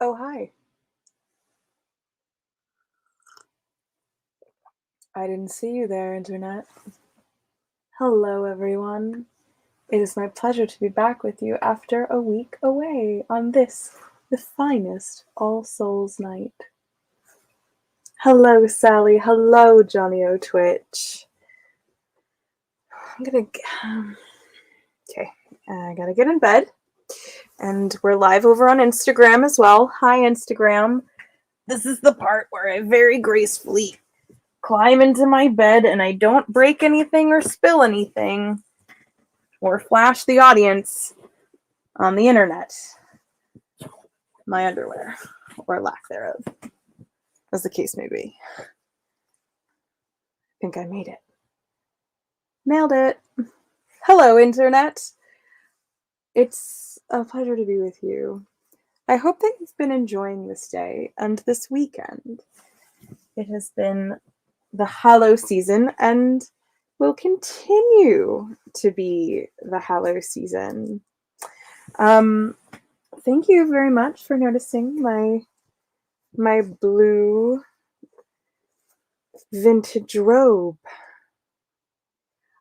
Oh, hi. I didn't see you there, Internet. Hello, everyone. It is my pleasure to be back with you after a week away on this, the finest All Souls night. Hello, Sally. Hello, Johnny O Twitch. I'm gonna. Okay, I gotta get in bed. And we're live over on Instagram as well. Hi, Instagram. This is the part where I very gracefully climb into my bed and I don't break anything or spill anything or flash the audience on the internet. My underwear, or lack thereof, as the case may be. I think I made it. Nailed it. Hello, Internet. It's a pleasure to be with you. I hope that you've been enjoying this day and this weekend. It has been the Hallow season and will continue to be the Hallow season. Thank you very much for noticing my blue vintage robe.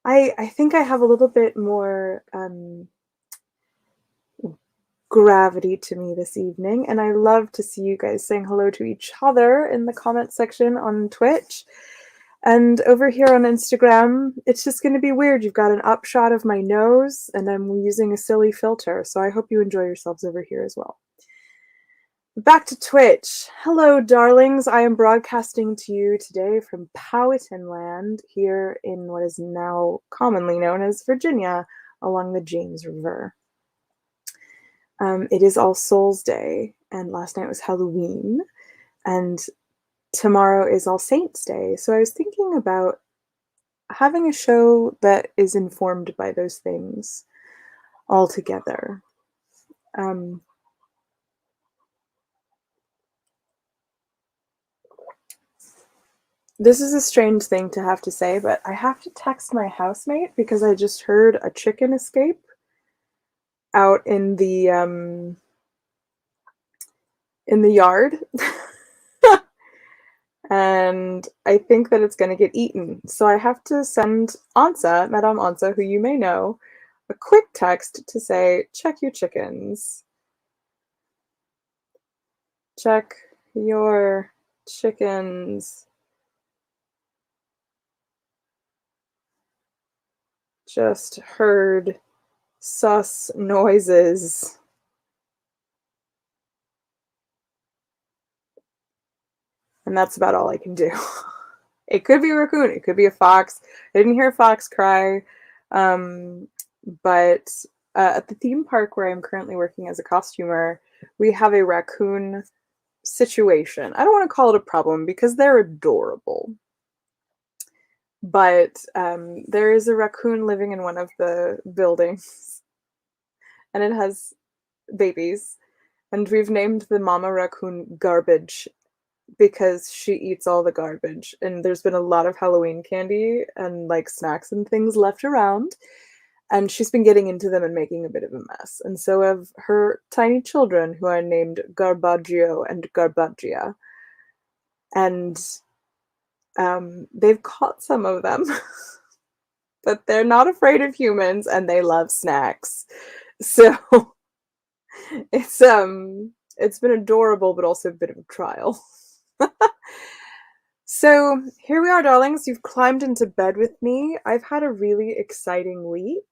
I think I have a little bit more gravity to me this evening, and I love to see you guys saying hello to each other in the comment section on Twitch. And over here on Instagram, it's just going to be weird. You've got an upshot of my nose, and I'm using a silly filter, so I hope you enjoy yourselves over here as well. Back to Twitch. Hello, darlings. I am broadcasting to you today from Powhatan Land, here in what is now commonly known as Virginia, along the James River. It is All Souls Day, and last night was Halloween, and tomorrow is All Saints Day. So I was thinking about having a show that is informed by those things all together. This is a strange thing to have to say, but I have to text my housemate because I just heard a chicken escape out in the yard. And I think that it's going to get eaten. So I have to send Ansa, Madame Ansa, who you may know, a quick text to say, check your chickens. Check your chickens. Just heard sus noises. And that's about all I can do. It could be a raccoon. It could be a fox. I didn't hear a fox cry. But at the theme park where I'm currently working as a costumer, we have a raccoon situation. I don't want to call it a problem because they're adorable. But there is a raccoon living in one of the buildings, and it has babies. And we've named the mama raccoon Garbage because she eats all the garbage. And there's been a lot of Halloween candy and like snacks and things left around. And she's been getting into them and making a bit of a mess. And so have her tiny children, who are named Garbaggio and Garbagia. And they've caught some of them. But they're not afraid of humans and they love snacks. So it's been adorable, but also a bit of a trial. So here we are, darlings. You've climbed into bed with me. I've had a really exciting week,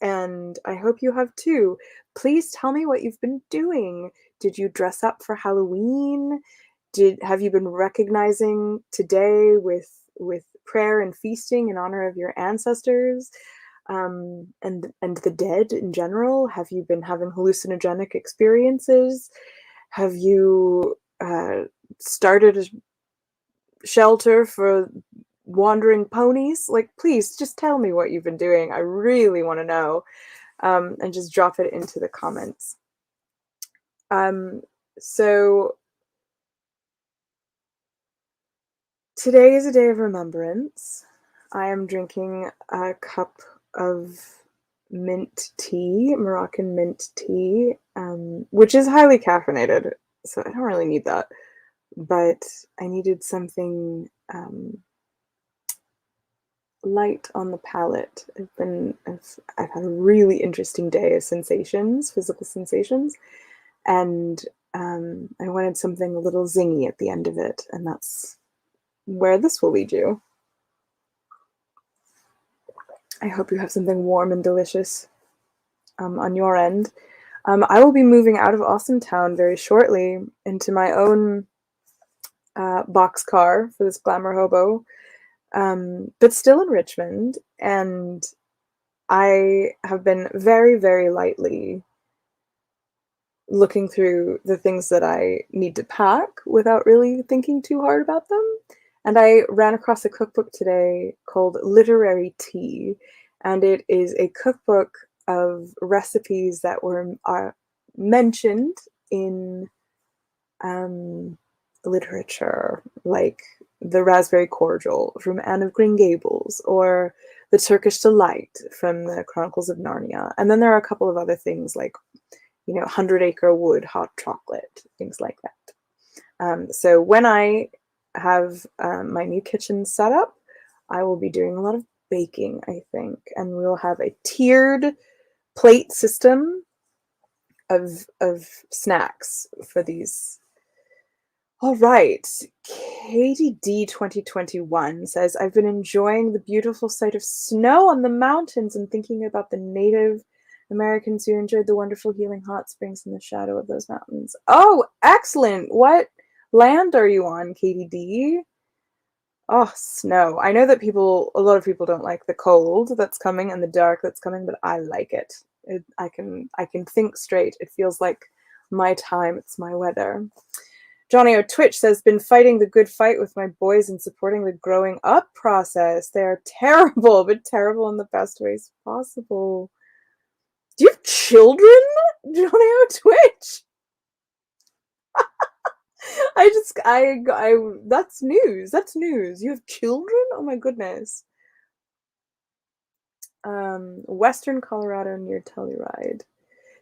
and I hope you have too. Please tell me what you've been doing. Did you dress up for Halloween? Have you been recognizing today with prayer and feasting in honor of your ancestors, and the dead in general? Have you been having hallucinogenic experiences? Have you started a shelter for wandering ponies? Like, please just tell me what you've been doing. I really want to know. And just drop it into the comments. So today is a day of remembrance. I am drinking a cup of mint tea, Moroccan mint tea, which is highly caffeinated. so I don't really need that. But I needed something light on the palate. I've had a really interesting day of sensations, physical sensations, and I wanted something a little zingy at the end of it, and that's where this will lead you. I hope you have something warm and delicious on your end. I will be moving out of Austin Town very shortly into my own boxcar for this GlamourHobo, but still in Richmond. And I have been very, very lightly looking through the things that I need to pack without really thinking too hard about them. And I ran across a cookbook today called Literary Tea, and it is a cookbook of recipes that are mentioned in literature, like the raspberry cordial from Anne of Green Gables, or the Turkish delight from the Chronicles of Narnia. And then there are a couple of other things like, 100 Acre Wood, hot chocolate, things like that. So when I have my new kitchen set up, I will be doing a lot of baking, I think, and we'll have a tiered plate system of snacks for these. All right. Katie D 2021 says, I've been enjoying the beautiful sight of snow on the mountains and thinking about the Native Americans who enjoyed the wonderful healing hot springs in the shadow of those mountains. Oh, excellent. What land are you on, Katie D? Oh, snow. I know that a lot of people don't like the cold that's coming and the dark that's coming, but I like it. I can think straight. It feels like my time. It's my weather. Johnny O Twitch says, been fighting the good fight with my boys and supporting the growing up process. They are terrible, but terrible in the best ways possible. Do you have children, Johnny O Twitch? That's news. That's news. You have children? Oh my goodness. Western Colorado near Telluride.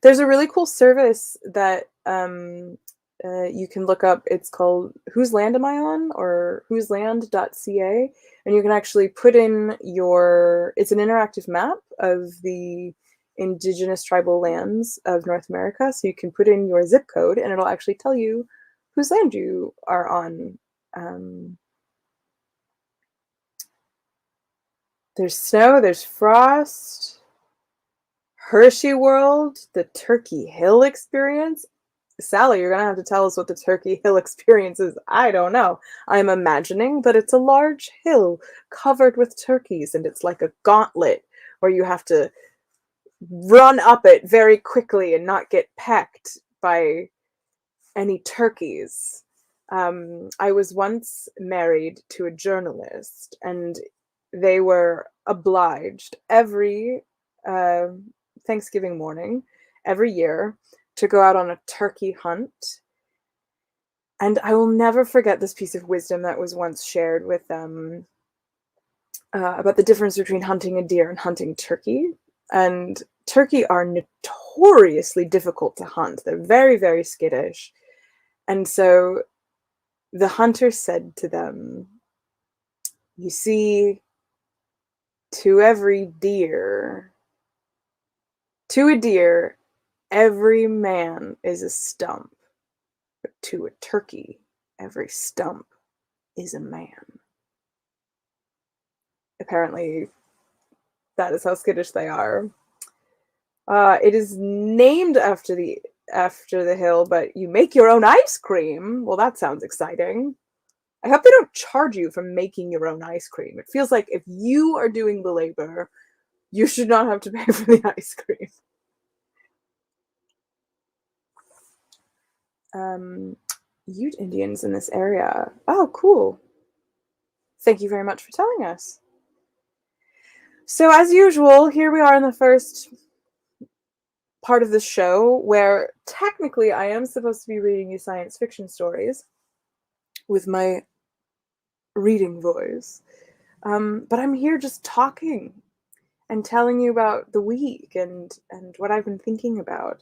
There's a really cool service that you can look up. It's called Whose Land Am I On? Or whoseland.ca. And you can actually put in it's an interactive map of the indigenous tribal lands of North America. So you can put in your zip code and it'll actually tell you whose land you are on. There's snow, there's frost, Hershey World, the Turkey Hill experience. Sally, you're going to have to tell us what the Turkey Hill experience is. I don't know. I'm imagining that it's a large hill covered with turkeys, and it's like a gauntlet where you have to run up it very quickly and not get pecked by any turkeys. I was once married to a journalist, and they were obliged every Thanksgiving morning, every year, to go out on a turkey hunt. And I will never forget this piece of wisdom that was once shared with them about the difference between hunting a deer and hunting turkey. And turkey are notoriously difficult to hunt. They're very, very skittish. And so the hunter said to them, you see, to a deer, every man is a stump, but to a turkey, every stump is a man. Apparently, that is how skittish they are. It is named after the hill, but you make your own ice cream. Well, that sounds exciting. I hope they don't charge you for making your own ice cream. It feels like if you are doing the labor, you should not have to pay for the ice cream. Ute Indians in this area. Oh, cool. Thank you very much for telling us. So as usual, here we are in the first part of the show where technically I am supposed to be reading you science fiction stories with my reading voice. But I'm here just talking and telling you about the week and what I've been thinking about.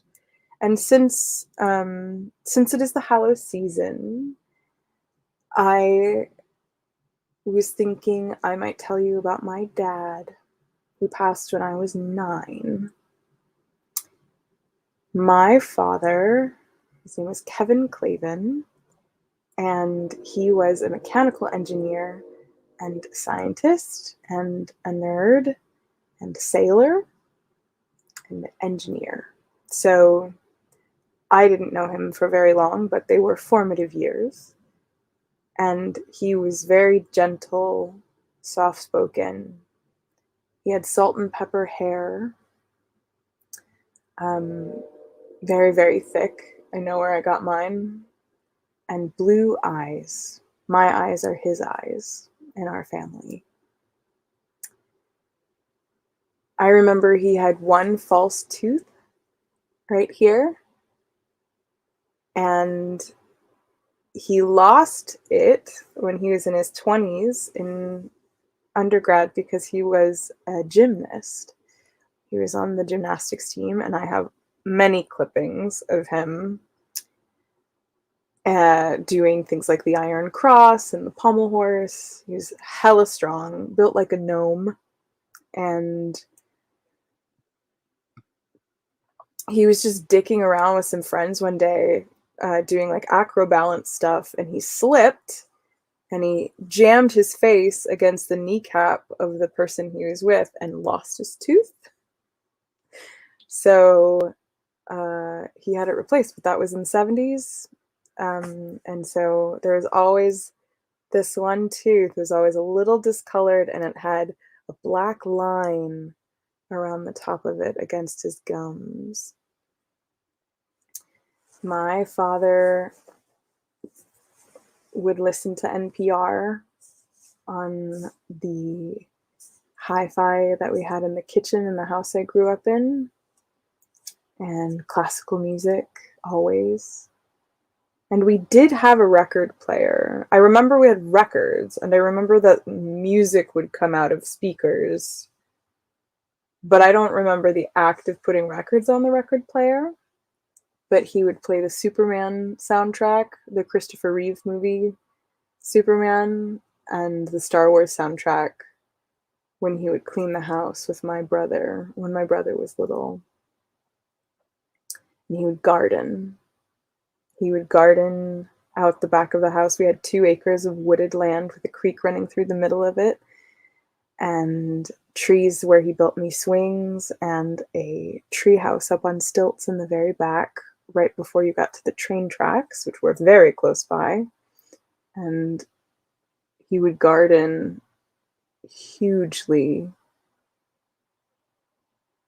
And since it is the Hallow season, I was thinking I might tell you about my dad, who passed when I was 9. My father, his name was Kevin Clavin, and he was a mechanical engineer and scientist and a nerd and a sailor and an engineer. So I didn't know him for very long, but they were formative years. And he was very gentle, soft-spoken. He had salt and pepper hair, um, very, very thick. I know where I got mine. And blue eyes. My eyes are his eyes in our family. I remember he had one false tooth right here, and he lost it when he was in his 20s in undergrad because he was a gymnast. He was on the gymnastics team, and I have many clippings of him doing things like the Iron Cross and the pommel horse. He was hella strong, built like a gnome, and he was just dicking around with some friends one day, doing like acro balance stuff, and he slipped and he jammed his face against the kneecap of the person he was with and lost his tooth. So he had it replaced, but that was in the 70s. And so there was always this one tooth was always a little discolored, and it had a black line around the top of it against his gums. My father would listen to NPR on the hi-fi that we had in the kitchen in the house I grew up in, and classical music always. And we did have a record player. I remember we had records, and I remember that music would come out of speakers, but I don't remember the act of putting records on the record player. But he would play the Superman soundtrack, the Christopher Reeve movie Superman, and the Star Wars soundtrack when he would clean the house with my brother when my brother was little. And he would garden. He would garden out the back of the house. We had 2 acres of wooded land with a creek running through the middle of it, and trees where he built me swings, and a tree house up on stilts in the very back, right before you got to the train tracks, which were very close by. And he would garden hugely.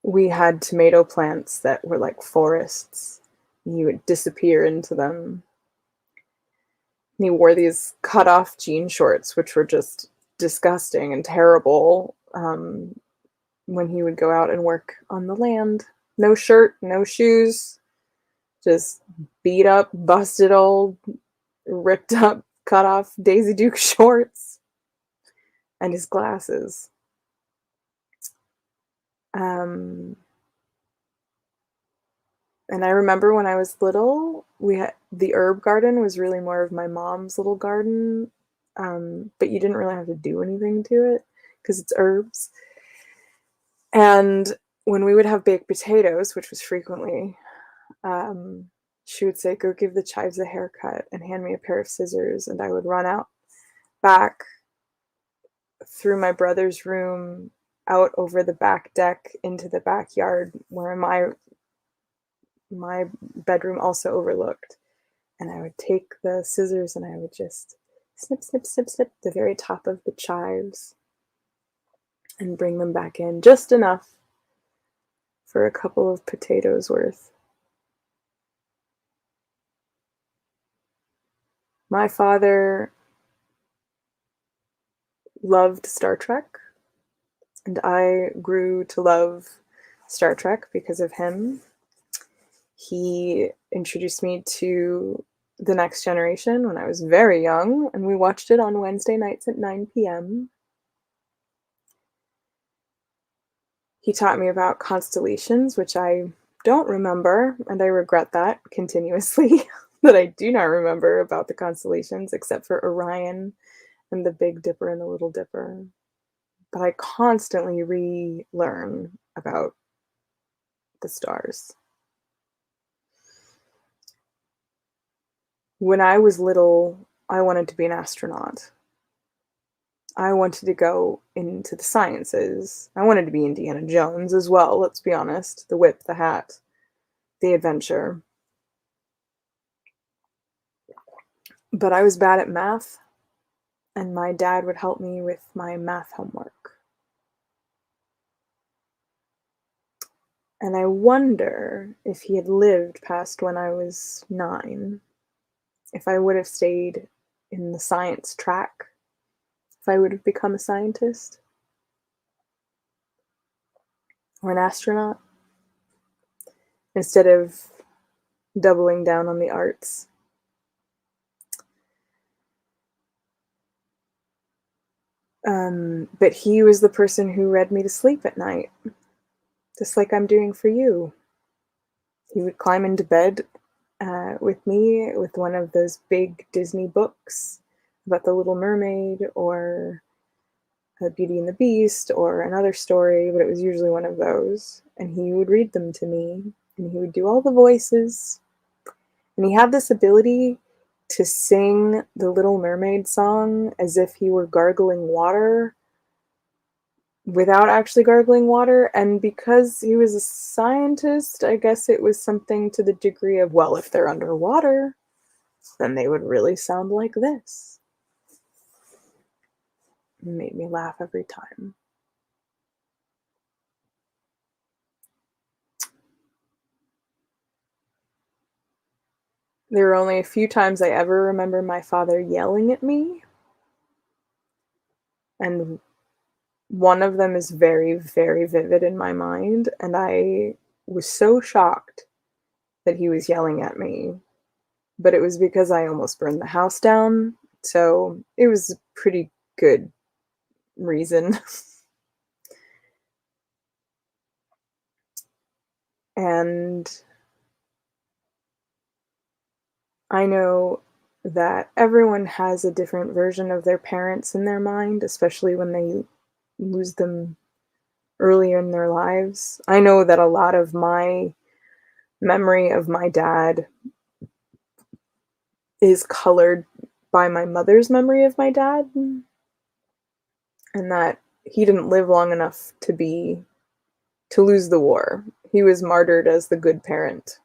We had tomato plants that were like forests. He would disappear into them. And he wore these cut-off jean shorts, which were just disgusting and terrible, when he would go out and work on the land. No shirt, no shoes, just beat up, busted old, ripped up, cut off Daisy Duke shorts, and his glasses. And I remember when I was little, we had the herb garden was really more of my mom's little garden, but you didn't really have to do anything to it because it's herbs. And when we would have baked potatoes, which was frequently, she would say, "Go give the chives a haircut," and hand me a pair of scissors, and I would run out back through my brother's room, out over the back deck into the backyard where my bedroom also overlooked. And I would take the scissors and I would just snip, snip, snip, snip the very top of the chives and bring them back in just enough for a couple of potatoes worth. My father loved Star Trek, and I grew to love Star Trek because of him. He introduced me to The Next Generation when I was very young, and we watched it on Wednesday nights at 9 p.m. He taught me about constellations, which I don't remember, and I regret that continuously, that I do not remember about the constellations except for Orion and the Big Dipper and the Little Dipper. But I constantly relearn about the stars. When I was little, I wanted to be an astronaut. I wanted to go into the sciences. I wanted to be Indiana Jones as well, let's be honest. The whip, the hat, the adventure. But I was bad at math, and my dad would help me with my math homework. And I wonder if he had lived past when I was 9, if I would have stayed in the science track, if I would have become a scientist or an astronaut instead of doubling down on the arts. But he was the person who read me to sleep at night, just like I'm doing for you. He would climb into bed with me with one of those big Disney books about the Little Mermaid or Beauty and the Beast or another story, but it was usually one of those. And he would read them to me, and he would do all the voices. And he had this ability to sing the Little Mermaid song as if he were gargling water without actually gargling water. And because he was a scientist, I guess it was something to the degree of, well, if they're underwater, then they would really sound like this. It made me laugh every time. There were only a few times I ever remember my father yelling at me, and one of them is very, very vivid in my mind, and I was so shocked that he was yelling at me, but it was because I almost burned the house down, so it was a pretty good reason. And I know that everyone has a different version of their parents in their mind, especially when they lose them earlier in their lives. I know that a lot of my memory of my dad is colored by my mother's memory of my dad, and that he didn't live long enough to lose the war. He was martyred as the good parent.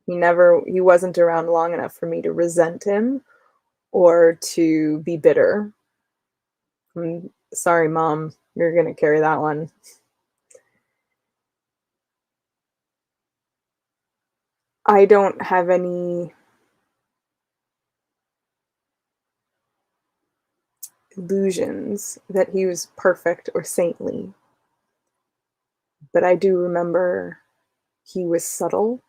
He wasn't around long enough for me to resent him or to be bitter. I'm sorry, Mom, you're going to carry that one. I don't have any illusions that he was perfect or saintly, but I do remember he was subtle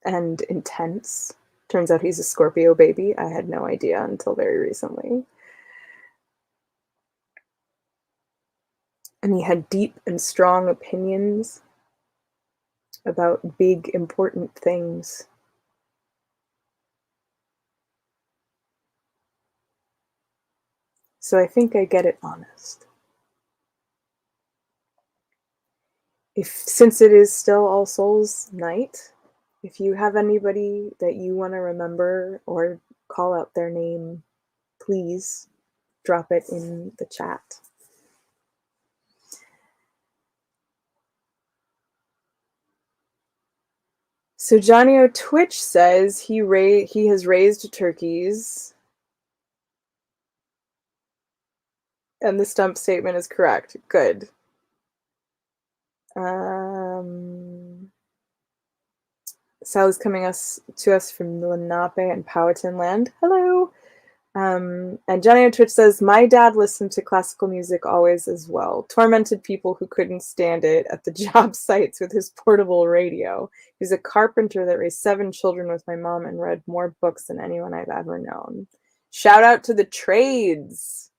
and intense. Turns out he's a Scorpio baby. I had no idea until very recently. And he had deep and strong opinions about big, important things. So I think I get it honest. Since it is still All Souls night, if you have anybody that you want to remember or call out their name, please drop it in the chat. So Johnny O Twitch says he has raised turkeys, and the stump statement is correct. Good. Sally's coming to us from Lenape and Powhatan land. Hello. And Johnny on Twitch says, my dad listened to classical music always as well. Tormented people who couldn't stand it at the job sites with his portable radio. He's a carpenter that raised 7 children with my mom and read more books than anyone I've ever known. Shout out to the trades.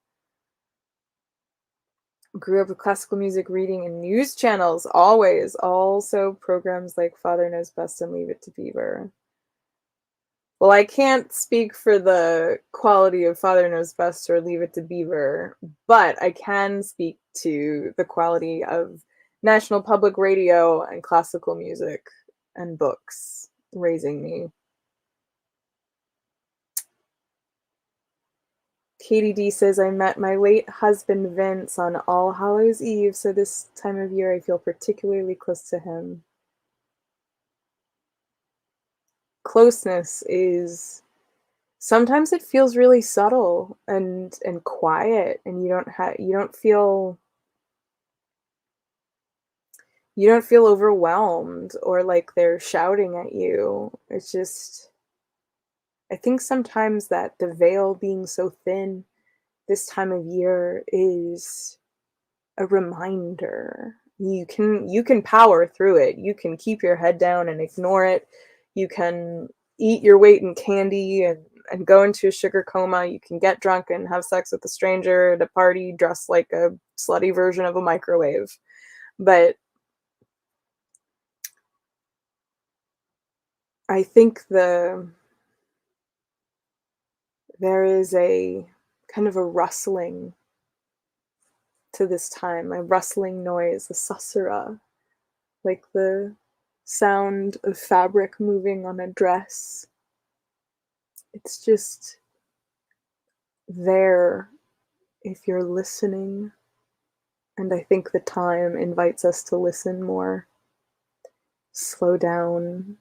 Grew up with classical music, reading, and news channels, always. Also programs like Father Knows Best and Leave It to Beaver. Well, I can't speak for the quality of Father Knows Best or Leave It to Beaver, but I can speak to the quality of National Public Radio and classical music and books raising me. Katie D says, I met my late husband Vince on All Hallows Eve, so this time of year I feel particularly close to him. Closeness is sometimes it feels really subtle and quiet, and you don't feel overwhelmed or like they're shouting at you. It's just, I think sometimes that the veil being so thin this time of year is a reminder. You can power through it. You can keep your head down and ignore it. You can eat your weight in candy and go into a sugar coma. You can get drunk and have sex with a stranger at a party dressed like a slutty version of a microwave. But I think there is a kind of a rustling to this time, a rustling noise, a susurra, like the sound of fabric moving on a dress. It's just there if you're listening. And I think the time invites us to listen more, slow down,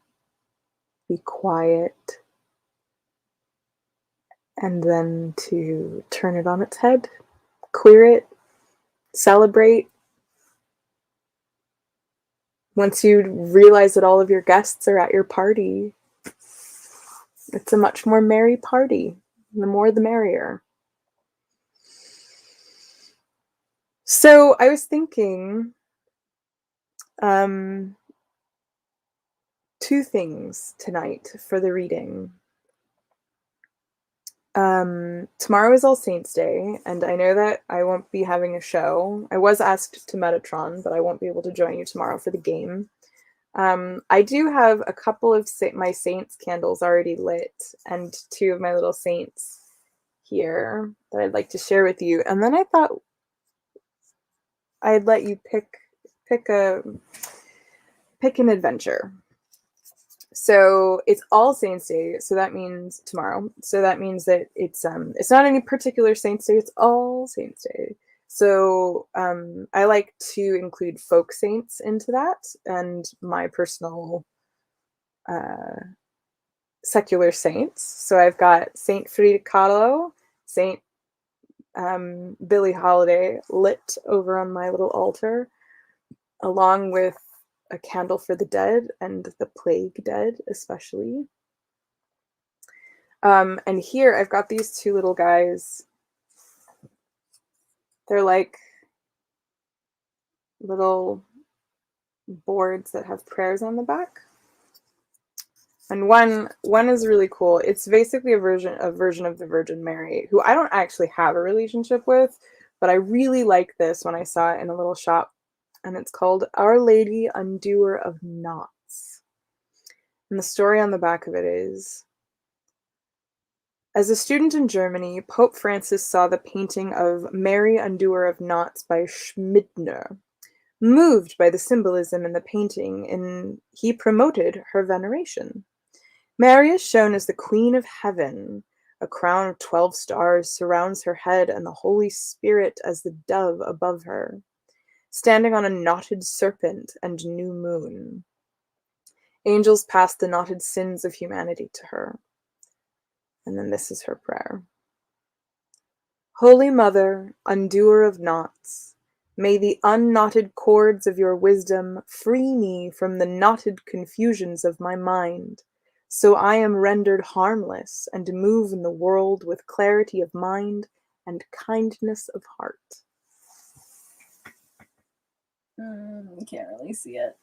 be quiet, and then to turn it on its head, queer it, celebrate. Once you realize that all of your guests are at your party, it's a much more merry party. The more the merrier. So I was thinking two things tonight for the reading. Tomorrow is All Saints Day, and I know that I won't be having a show. I was asked to Metatron, but I won't be able to join you tomorrow for the game. I do have a couple of my Saints candles already lit, and two of my little saints here that I'd like to share with you. And then I thought I'd let you pick an adventure. So it's All Saints Day, so that means tomorrow. So that means that it's not any particular Saints Day, it's All Saints Day. So I like to include folk saints into that, and my personal secular saints. So I've got Saint Frida Kahlo, Saint Billie Holiday lit over on my little altar, along with a candle for the dead and the plague dead especially. And here I've got these two little guys. They're like little boards that have prayers on the back. And one is really cool. It's basically a version of the Virgin Mary, who I don't actually have a relationship with, but I really like this when I saw it in a little shop. And it's called Our Lady Undoer of Knots. And the story on the back of it is, as a student in Germany, Pope Francis saw the painting of Mary Undoer of Knots by Schmidtner. Moved by the symbolism in the painting, and he promoted her veneration. Mary is shown as the Queen of Heaven. A crown of 12 stars surrounds her head, and the Holy Spirit as the dove above her, standing on a knotted serpent and new moon. Angels pass the knotted sins of humanity to her. And then this is her prayer. Holy Mother, undoer of knots, may the unknotted cords of your wisdom free me from the knotted confusions of my mind, so I am rendered harmless and move in the world with clarity of mind and kindness of heart. You can't really see it.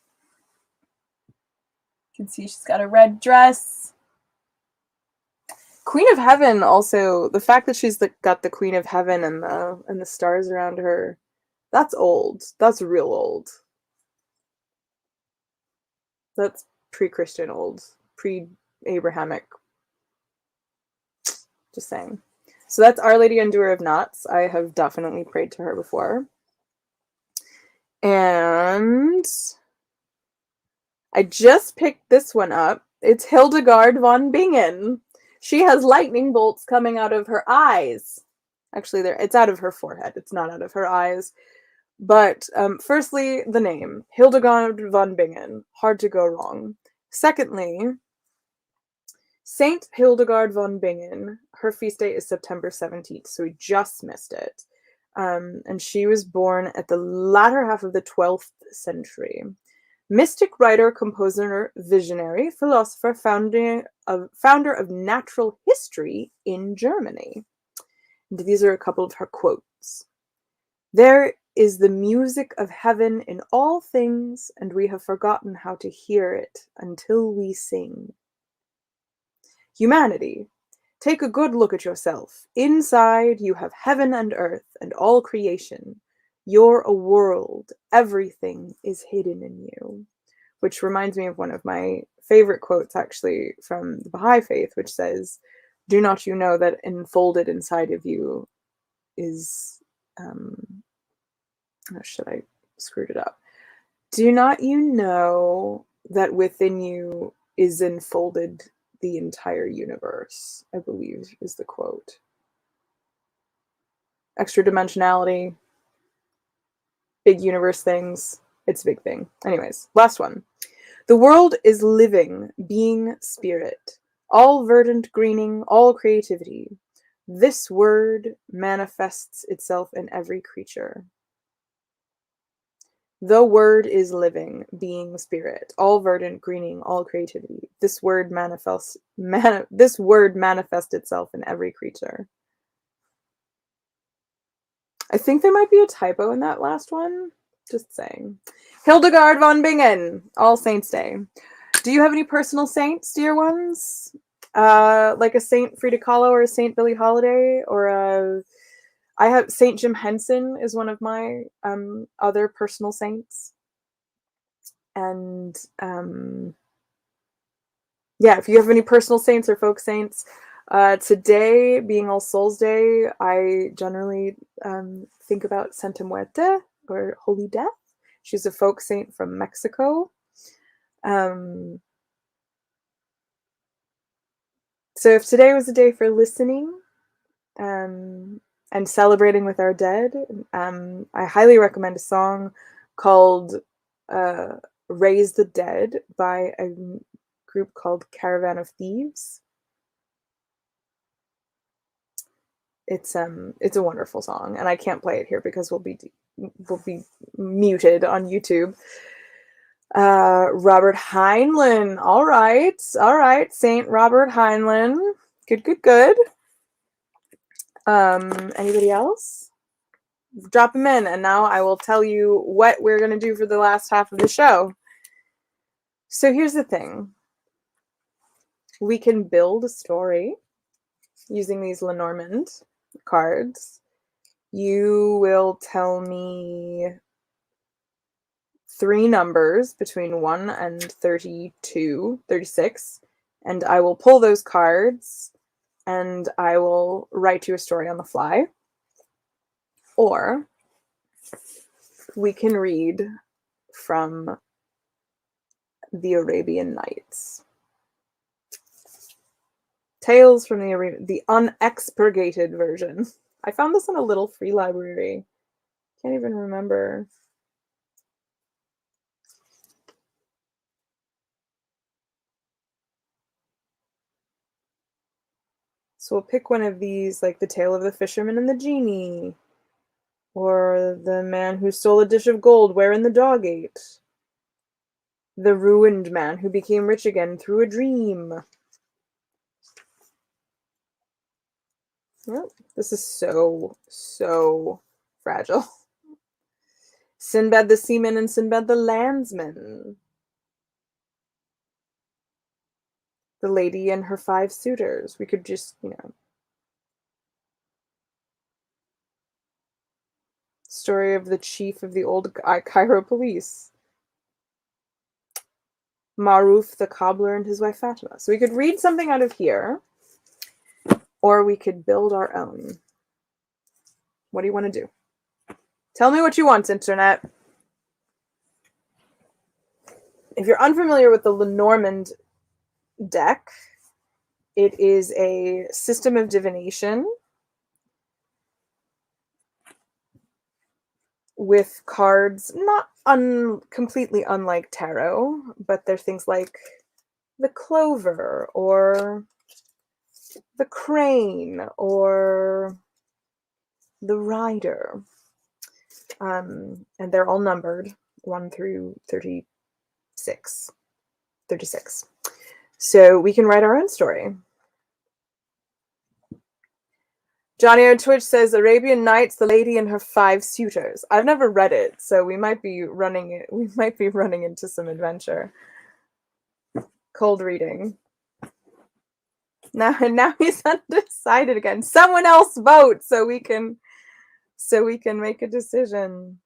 You can see she's got a red dress. Queen of Heaven also, the fact that she's got the Queen of Heaven and the stars around her, That's old. That's real old. That's pre-Christian old. Pre-Abrahamic. Just saying. So that's Our Lady Endure of Knots. I have definitely prayed to her before. And I just picked this one up. It's Hildegard von Bingen. She has lightning bolts coming out of her eyes. Actually, it's out of her forehead. It's not out of her eyes. But firstly, the name. Hildegard von Bingen. Hard to go wrong. Secondly, Saint Hildegard von Bingen. Her feast day is September 17th, so we just missed it. And she was born at the latter half of the 12th century. Mystic, writer, composer, visionary, philosopher, founder of natural history in Germany. And these are a couple of her quotes. There is the music of heaven in all things, and we have forgotten how to hear it until we sing. Humanity, take a good look at yourself. Inside, you have heaven and earth and all creation. You're a world. Everything is hidden in you. Which reminds me of one of my favorite quotes, actually, from the Baha'i Faith, which says, do not you know that enfolded inside of you is, I screwed it up. Do not you know that within you is enfolded the entire universe, I believe is the quote. Extra dimensionality, big universe things. It's a big thing. Anyways, last one. The world is living, being, spirit. All verdant greening, all creativity. This word manifests itself in every creature. The word is living, being, spirit, all verdant, greening, all creativity. This word manifests itself in every creature. I think there might be a typo in that last one. Just saying. Hildegard von Bingen, All Saints Day. Do you have any personal saints, dear ones? Like a Saint Frida Kahlo or a Saint Billie Holiday or a... I have Saint Jim Henson is one of my other personal saints. And yeah, if you have any personal saints or folk saints, today being All Souls Day, I generally think about Santa Muerte or Holy Death. She's a folk saint from Mexico. So if today was a day for listening, and celebrating with our dead, I highly recommend a song called Raise the Dead by a group called Caravan of Thieves. It's a wonderful song, and I can't play it here because we'll be muted on YouTube. Robert Heinlein. All right, Saint Robert Heinlein. Good. Anybody else? Drop them in, and now I will tell you what we're going to do for the last half of the show. So here's the thing. We can build a story using these Lenormand cards. You will tell me 3 numbers between 1 and 32, 36, and I will pull those cards and I will write you a story on the fly. Or we can read from the Arabian Nights. Tales from the unexpurgated version. I found this in a little free library. Can't even remember. So we'll pick one of these, like The Tale of the Fisherman and the Genie, or The Man Who Stole a Dish of Gold Wherein the Dog Ate, The Ruined Man Who Became Rich Again Through a Dream. Oh, this is so fragile. Sinbad the Seaman and Sinbad the Landsman. The Lady and Her 5 Suitors. We could just, Story of the chief of the old Cairo police. Maruf the cobbler and his wife Fatima. So we could read something out of here, or we could build our own. What do you want to do? Tell me what you want, internet. If you're unfamiliar with the Lenormand deck, it is a system of divination with cards not completely unlike tarot, but they're things like the clover or the crane or the rider. And they're all numbered 1 through 36. So we can write our own story. Johnny on Twitch says Arabian Nights, the lady and her 5 suitors. I've never read it, so we might be running into some adventure. Cold reading. Now he's undecided again. Someone else vote so we can make a decision.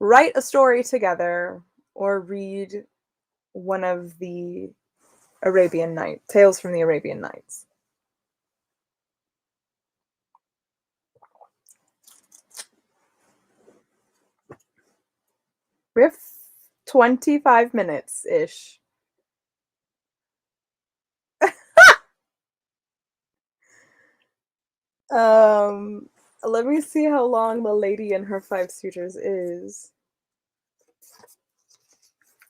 Write a story together or read one of the Arabian Nights, Tales from the Arabian Nights. We have 25 minutes-ish. Let me see how long The Lady and Her 5 Suitors is.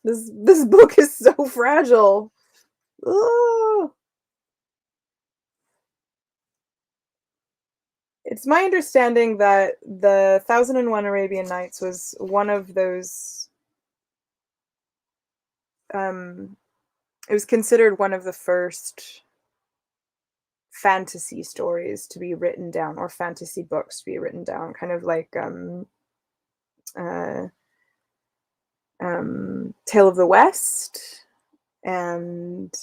This book is so fragile. Ooh. It's my understanding that the 1001 Arabian Nights was one of those. It was considered one of the first fantasy stories to be written down, or fantasy books to be written down, kind of like Tale of the West and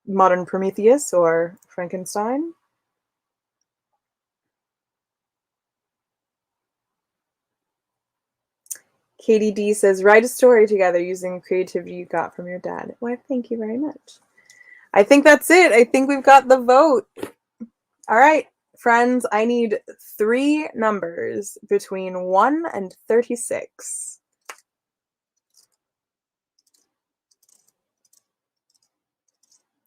Modern Prometheus or Frankenstein. Katie D says, write a story together using creativity you got from your dad. Well, thank you very much. I think that's it. I think we've got the vote. All right, friends, I need 3 numbers between 1 and 36.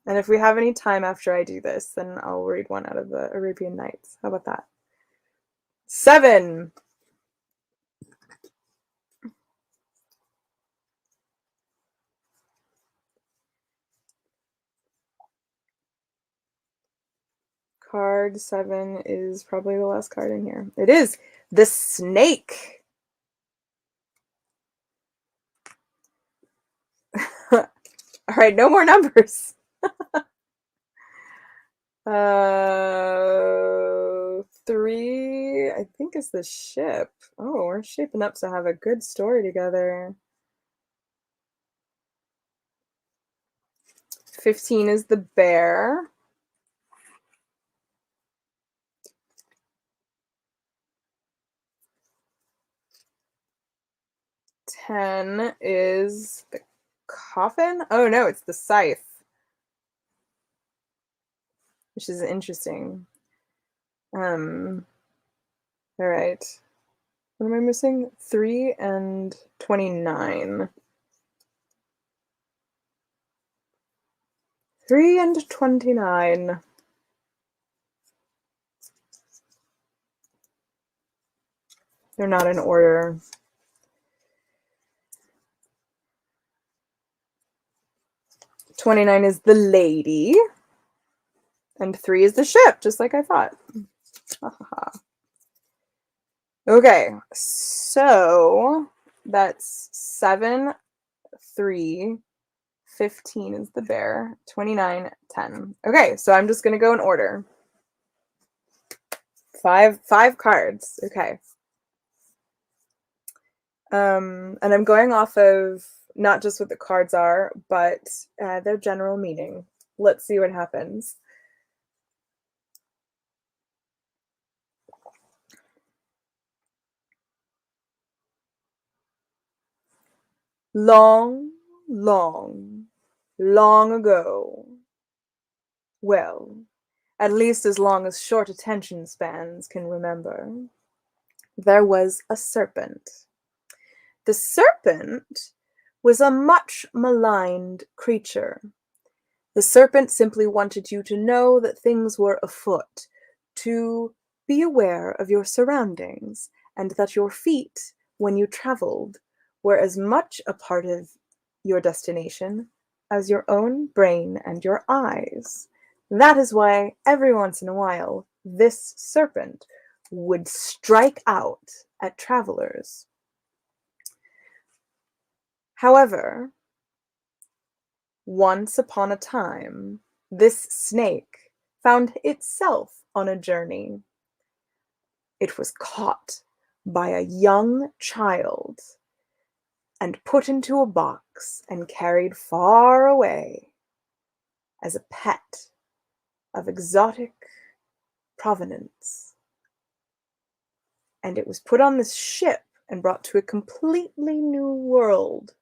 And if we have any time after I do this, then I'll read one out of the Arabian Nights. How about that? 7. Card 7 is probably the last card in here. It is the snake. All right, no more numbers. 3, I think, is the ship. Oh, we're shaping up to have a good story together. 15 is the bear. 10 is the coffin. Oh no, it's the scythe, which is interesting. All right. What am I missing? 3 and 29. 3 and 29. They're not in order. 29 is the lady. And 3 is the ship, just like I thought. Okay, so that's 7, 3, 15 is the bear, 29, 10. Okay, so I'm just going to go in order. 5 cards. Okay. And I'm going off of not just what the cards are, but their general meaning. Let's see what happens. Long, long, long ago. Well, at least as long as short attention spans can remember, there was a serpent. The serpent was a much maligned creature. The serpent simply wanted you to know that things were afoot, to be aware of your surroundings, and that your feet, when you traveled, were as much a part of your destination as your own brain and your eyes. That is why every once in a while this serpent would strike out at travelers. However, once upon a time, this snake found itself on a journey. It was caught by a young child and put into a box and carried far away as a pet of exotic provenance. And it was put on this ship and brought to a completely new world.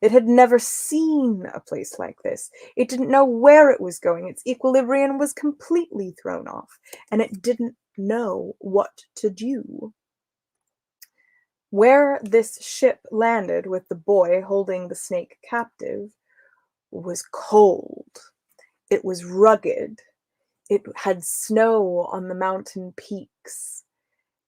It had never seen a place like this. It didn't know where it was going. Its equilibrium was completely thrown off, and it didn't know what to do. Where this ship landed with the boy holding the snake captive was cold. It was rugged. It had snow on the mountain peaks.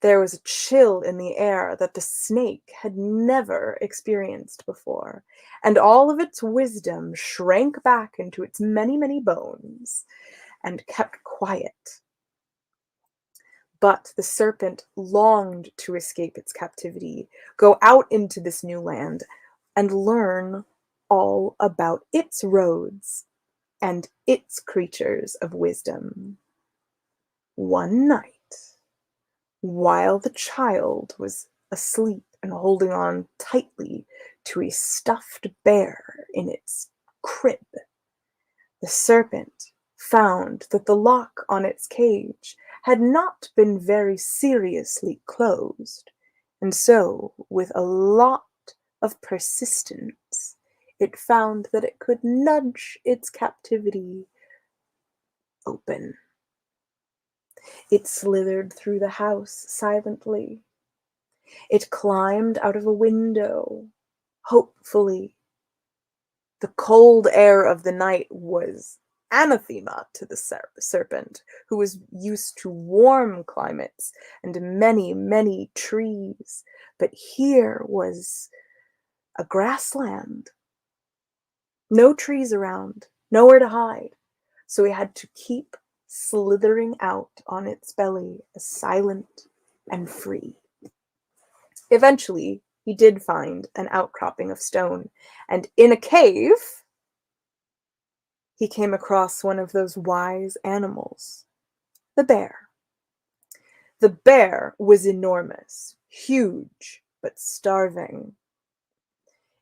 There was a chill in the air that the snake had never experienced before, and all of its wisdom shrank back into its many, many bones and kept quiet. But the serpent longed to escape its captivity, go out into this new land, and learn all about its roads and its creatures of wisdom. One night, while the child was asleep and holding on tightly to a stuffed bear in its crib, the serpent found that the lock on its cage had not been very seriously closed, and so, with a lot of persistence, it found that it could nudge its captivity open. It slithered through the house silently. It climbed out of a window, hopefully. The cold air of the night was anathema to the serpent, who was used to warm climates and many, many trees. But here was a grassland. No trees around, nowhere to hide. So he had to keep slithering out on its belly, as silent and free. Eventually, he did find an outcropping of stone, and in a cave, he came across one of those wise animals, the bear. The bear was enormous, huge, but starving.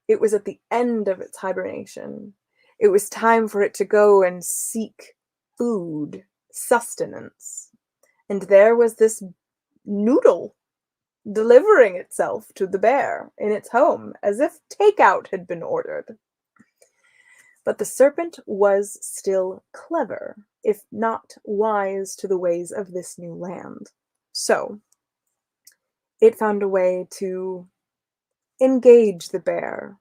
It was at the end of its hibernation. It was time for it to go and seek food, sustenance. And there was this noodle delivering itself to the bear in its home, as if takeout had been ordered. But the serpent was still clever, if not wise to the ways of this new land. So, it found a way to engage the bear,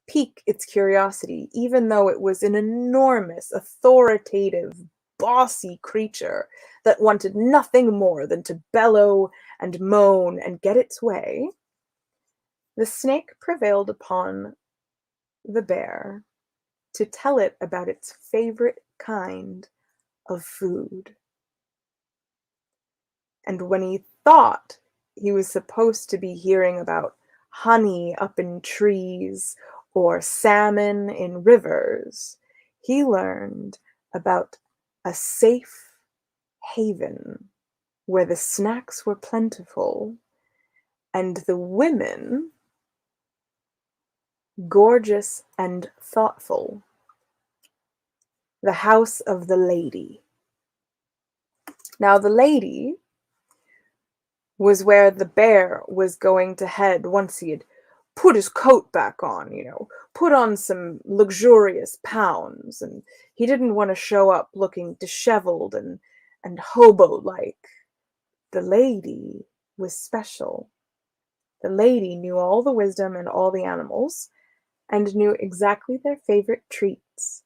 pique its curiosity, even though it was an enormous, authoritative, bossy creature that wanted nothing more than to bellow and moan and get its way. The snake prevailed upon the bear to tell it about its favorite kind of food. And when he thought he was supposed to be hearing about honey up in trees or salmon in rivers, he learned about a safe haven where the snacks were plentiful and the women gorgeous and thoughtful. The house of the lady. Now, the lady was where the bear was going to head once he had put his coat back on, put on some luxurious pounds, and he didn't want to show up looking disheveled and hobo-like. The lady was special. The lady knew all the wisdom and all the animals, and knew exactly their favorite treats.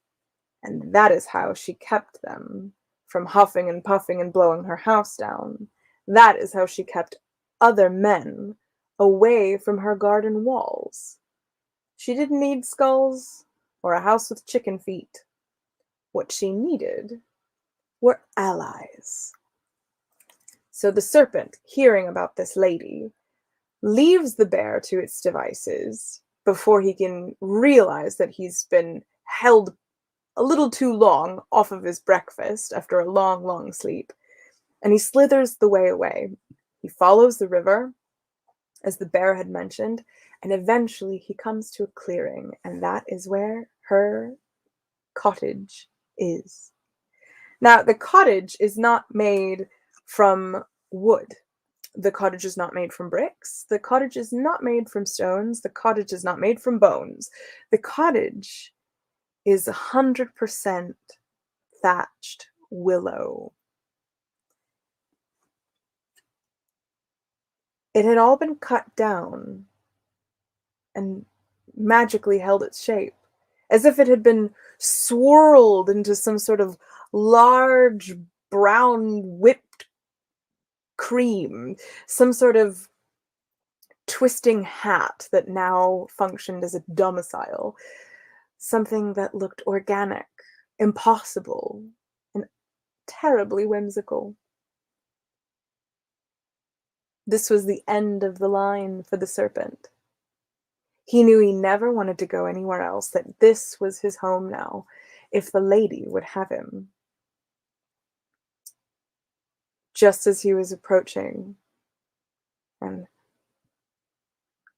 And that is how she kept them from huffing and puffing and blowing her house down. That is how she kept other men away from her garden walls. She didn't need skulls or a house with chicken feet. What she needed were allies. So the serpent, hearing about this lady, leaves the bear to its devices before he can realize that he's been held a little too long off of his breakfast after a long, long sleep, and he slithers the way away. He follows the river, as the bear had mentioned, and eventually he comes to a clearing, and that is where her cottage is. Now, the cottage is not made from wood. The cottage is not made from bricks. The cottage is not made from stones. The cottage is not made from bones. The cottage is 100% thatched willow. It had all been cut down and magically held its shape, as if it had been swirled into some sort of large brown whipped cream, some sort of twisting hat that now functioned as a domicile, something that looked organic, impossible, and terribly whimsical. This was the end of the line for the serpent. He knew he never wanted to go anywhere else, that this was his home now, if the lady would have him. Just as he was approaching and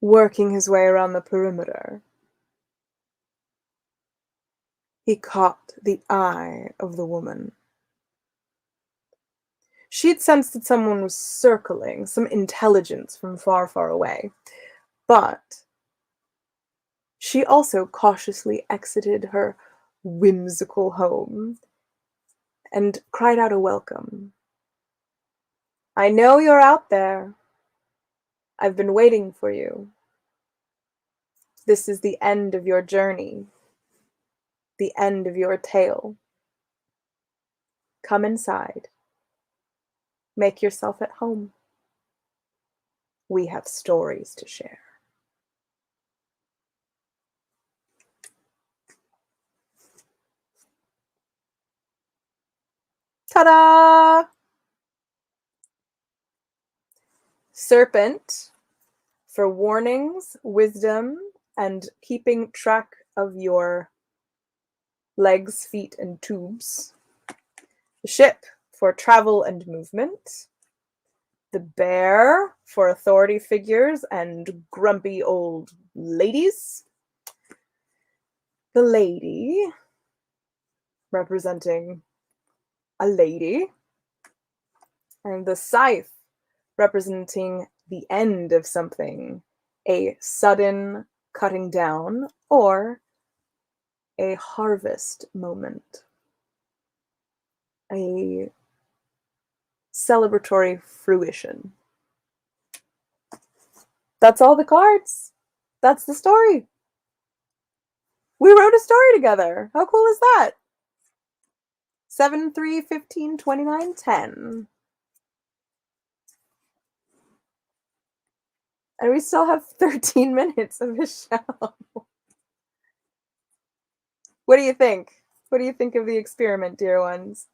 working his way around the perimeter, he caught the eye of the woman. She'd sensed that someone was circling, some intelligence from far, far away, but she also cautiously exited her whimsical home and cried out a welcome. "I know you're out there. I've been waiting for you. This is the end of your journey, the end of your tale. Come inside. Make yourself at home. We have stories to share." Ta-da! Serpent, for warnings, wisdom, and keeping track of your legs, feet, and tubes. The ship, for travel and movement. The bear, for authority figures and grumpy old ladies. The lady, representing a lady. And the scythe, representing the end of something, a sudden cutting down or a harvest moment, a celebratory fruition. That's all the cards. That's the story. We wrote a story together. How cool is that? 7, 3, 15, 29, 10. And we still have 13 minutes of a show. What do you think? What do you think of the experiment, dear ones?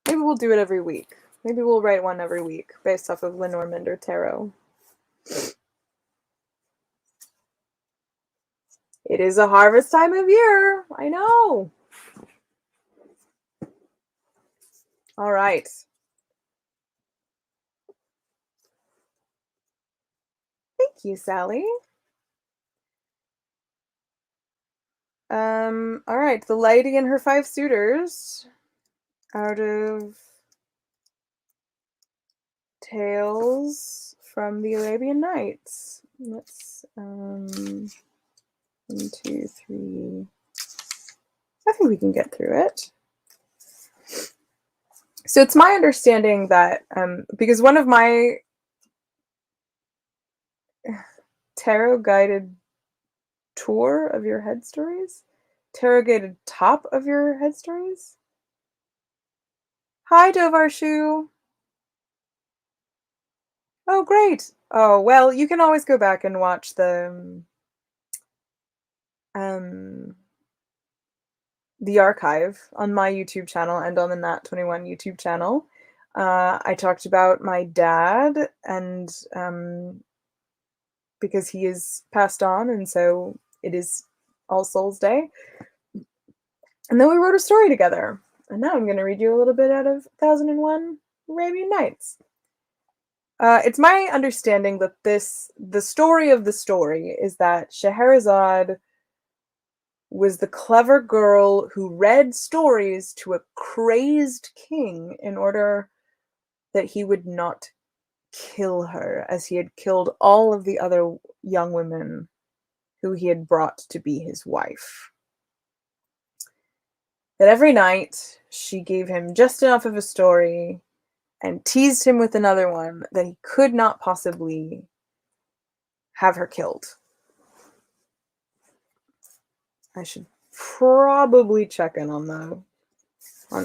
Maybe we'll do it every week. Maybe we'll write one every week based off of Lenormand or Tarot. It is a harvest time of year. I know. All right. Thank you, Sally. All right, the lady and her 5 suitors out of Tales from the Arabian Nights. Let's 1, 2, 3. I think we can get through it. So it's my understanding that because one of my tarot guided tour of your head stories, tarot guided top of your head stories. Hi, Dovarshu. Oh, great. Oh, well, you can always go back and watch the archive on my YouTube channel and on the Nat21 YouTube channel. I talked about my dad, and because he is passed on, and so it is All Souls Day. And then we wrote a story together. And now I'm going to read you a little bit out of 1001 Arabian Nights. It's my understanding that the story of the story is that Scheherazade was the clever girl who read stories to a crazed king in order that he would not kill her, as he had killed all of the other young women who he had brought to be his wife. That every night she gave him just enough of a story and teased him with another one that he could not possibly have her killed. I should probably check in on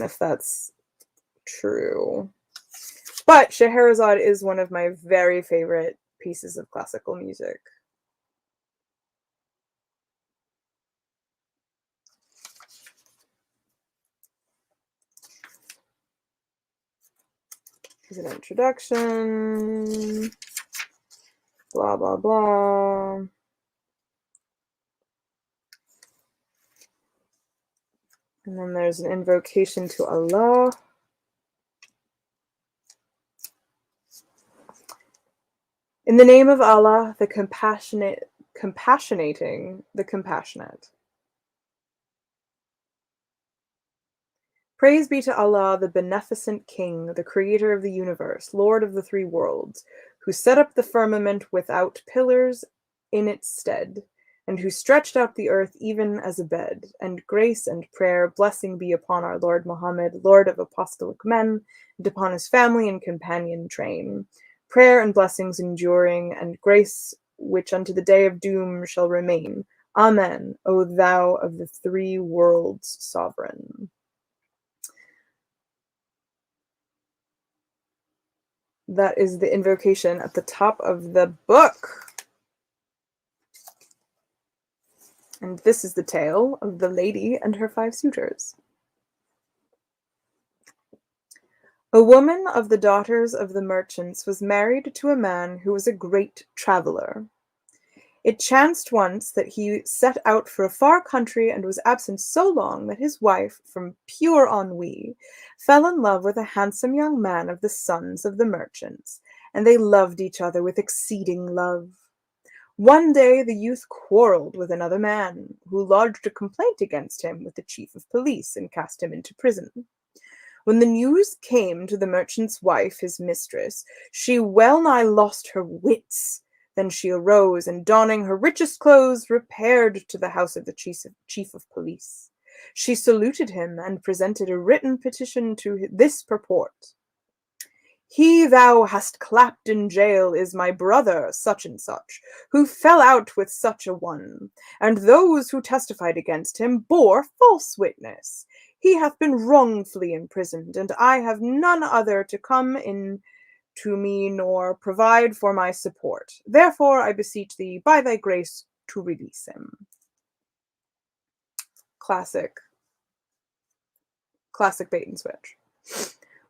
if that's true. But Scheherazade is one of my very favorite pieces of classical music. Here's an introduction. Blah, blah, blah. And then there's an invocation to Allah. In the name of Allah, the compassionating, the compassionate. Praise be to Allah, the beneficent King, the creator of the universe, Lord of the 3 worlds, who set up the firmament without pillars in its stead, and who stretched out the earth even as a bed, and grace and prayer, blessing be upon our Lord Muhammad, Lord of apostolic men, and upon his family and companion train. Prayer and blessings enduring, and grace which unto the day of doom shall remain. Amen, O thou of the 3 worlds sovereign. That is the invocation at the top of the book. And this is the tale of the lady and her 5 suitors. A woman of the daughters of the merchants was married to a man who was a great traveller. It chanced once that he set out for a far country and was absent so long that his wife, from pure ennui, fell in love with a handsome young man of the sons of the merchants, and they loved each other with exceeding love. One day the youth quarrelled with another man, who lodged a complaint against him with the chief of police and cast him into prison. When the news came to the merchant's wife, his mistress, she well nigh lost her wits. Then she arose, and donning her richest clothes, repaired to the house of the chief of police. She saluted him, and presented a written petition to this purport. He thou hast clapped in jail is my brother, such and such, who fell out with such a one, and those who testified against him bore false witness. He hath been wrongfully imprisoned, and I have none other to come in to me nor provide for my support. Therefore I beseech thee by thy grace to release him. Classic bait and switch.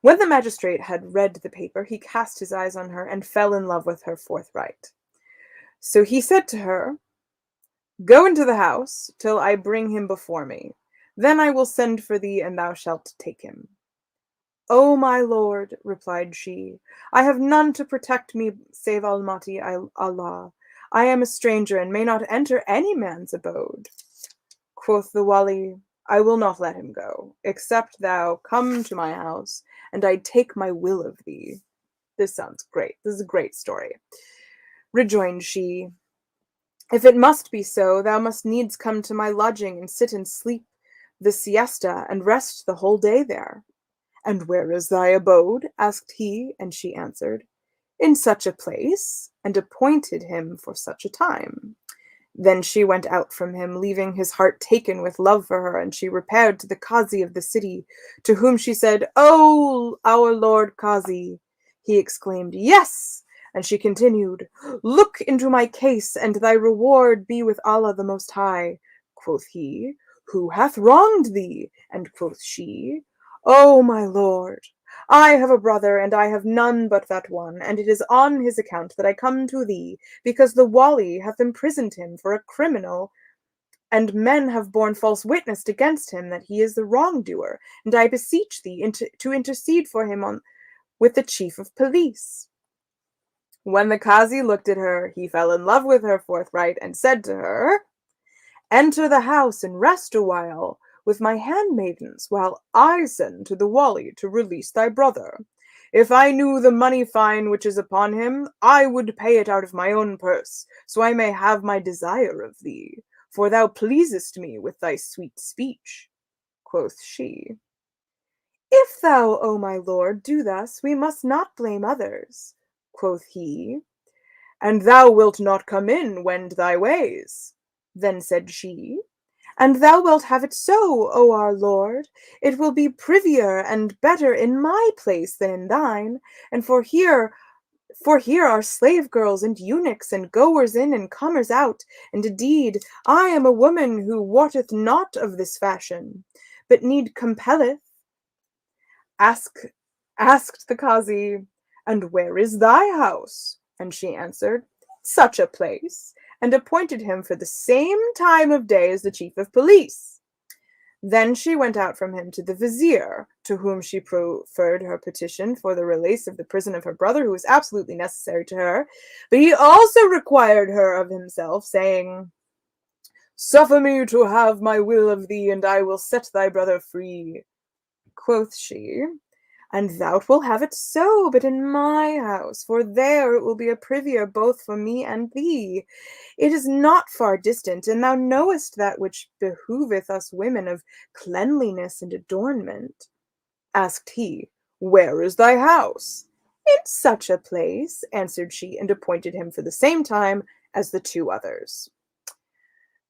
When the magistrate had read the paper, he cast his eyes on her and fell in love with her forthright. So he said to her, Go into the house till I bring him before me. Then I will send for thee, and thou shalt take him. O my lord, replied she, I have none to protect me save Almighty Allah. I am a stranger and may not enter any man's abode. Quoth the Wali, I will not let him go, except thou come to my house, and I take my will of thee. This sounds great. This is a great story. Rejoined she, if it must be so, thou must needs come to my lodging and sit and sleep the siesta and rest the whole day there. And where is thy abode? Asked he, and she answered, in such a place, and appointed him for such a time. Then she went out from him, leaving his heart taken with love for her, and she repaired to the Kazi of the city, to whom she said, O our Lord Kazi! He exclaimed, Yes! And she continued, Look into my case, and thy reward be with Allah the Most High. Quoth he, Who hath wronged thee? And quoth she, O my Lord, I have a brother, and I have none but that one, and it is on his account that I come to thee, because the Wali hath imprisoned him for a criminal, and men have borne false witness against him that he is the wrongdoer, and I beseech thee to intercede for him with the chief of police. When the Kazi looked at her, he fell in love with her forthright, and said to her, Enter the house and rest a while with my handmaidens, while I send to the Wali to release thy brother. If I knew the money fine which is upon him, I would pay it out of my own purse, so I may have my desire of thee, for thou pleasest me with thy sweet speech. Quoth she, If thou, O my lord, do thus, we must not blame others. Quoth he, And thou wilt not come in, wend thy ways. Then said she, And thou wilt have it so, O our lord. It will be privier and better in my place than in thine, and for here are slave girls and eunuchs and goers in and comers out, and indeed I am a woman who wotteth not of this fashion, but need compelleth. Asked the Kazi, And where is thy house? And she answered, Such a place, and appointed him for the same time of day as the chief of police. Then she went out from him to the vizier, to whom she preferred her petition for the release of the prison of her brother, who was absolutely necessary to her, but he also required her of himself, saying, Suffer me to have my will of thee, and I will set thy brother free. Quoth she, And thou wilt have it so, but in my house, for there it will be a privier both for me and thee. It is not far distant, and thou knowest that which behoveth us women of cleanliness and adornment. Asked he, Where is thy house? In such a place, answered she, and appointed him for the same time as the two others.